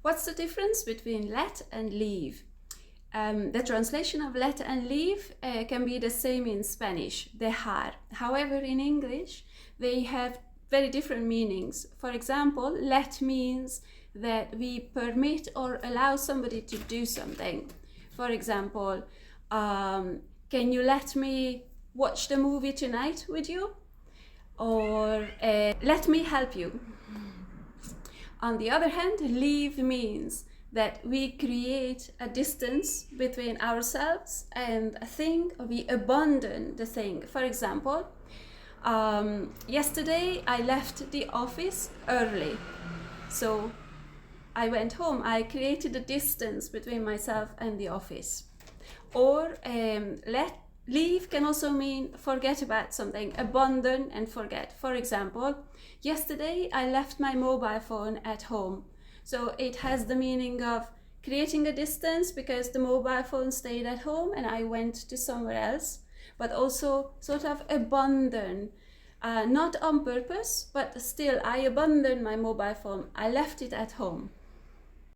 What's the difference between let and leave? The translation of let and leave can be the same in Spanish, dejar. However, in English, they have very different meanings. For example, let means that we permit or allow somebody to do something. For example, can you let me watch the movie tonight with you? Or let me help you. On the other hand, leave means that we create a distance between ourselves and a thing, or we abandon the thing. For example, yesterday I left the office early. So I went home. I created a distance between myself and the office. Or leave can also mean forget about something, abandon and forget. For example, yesterday I left my mobile phone at home. So it has the meaning of creating a distance because the mobile phone stayed at home and I went to somewhere else, but also sort of abandon, not on purpose, but still I abandoned my mobile phone. I left it at home.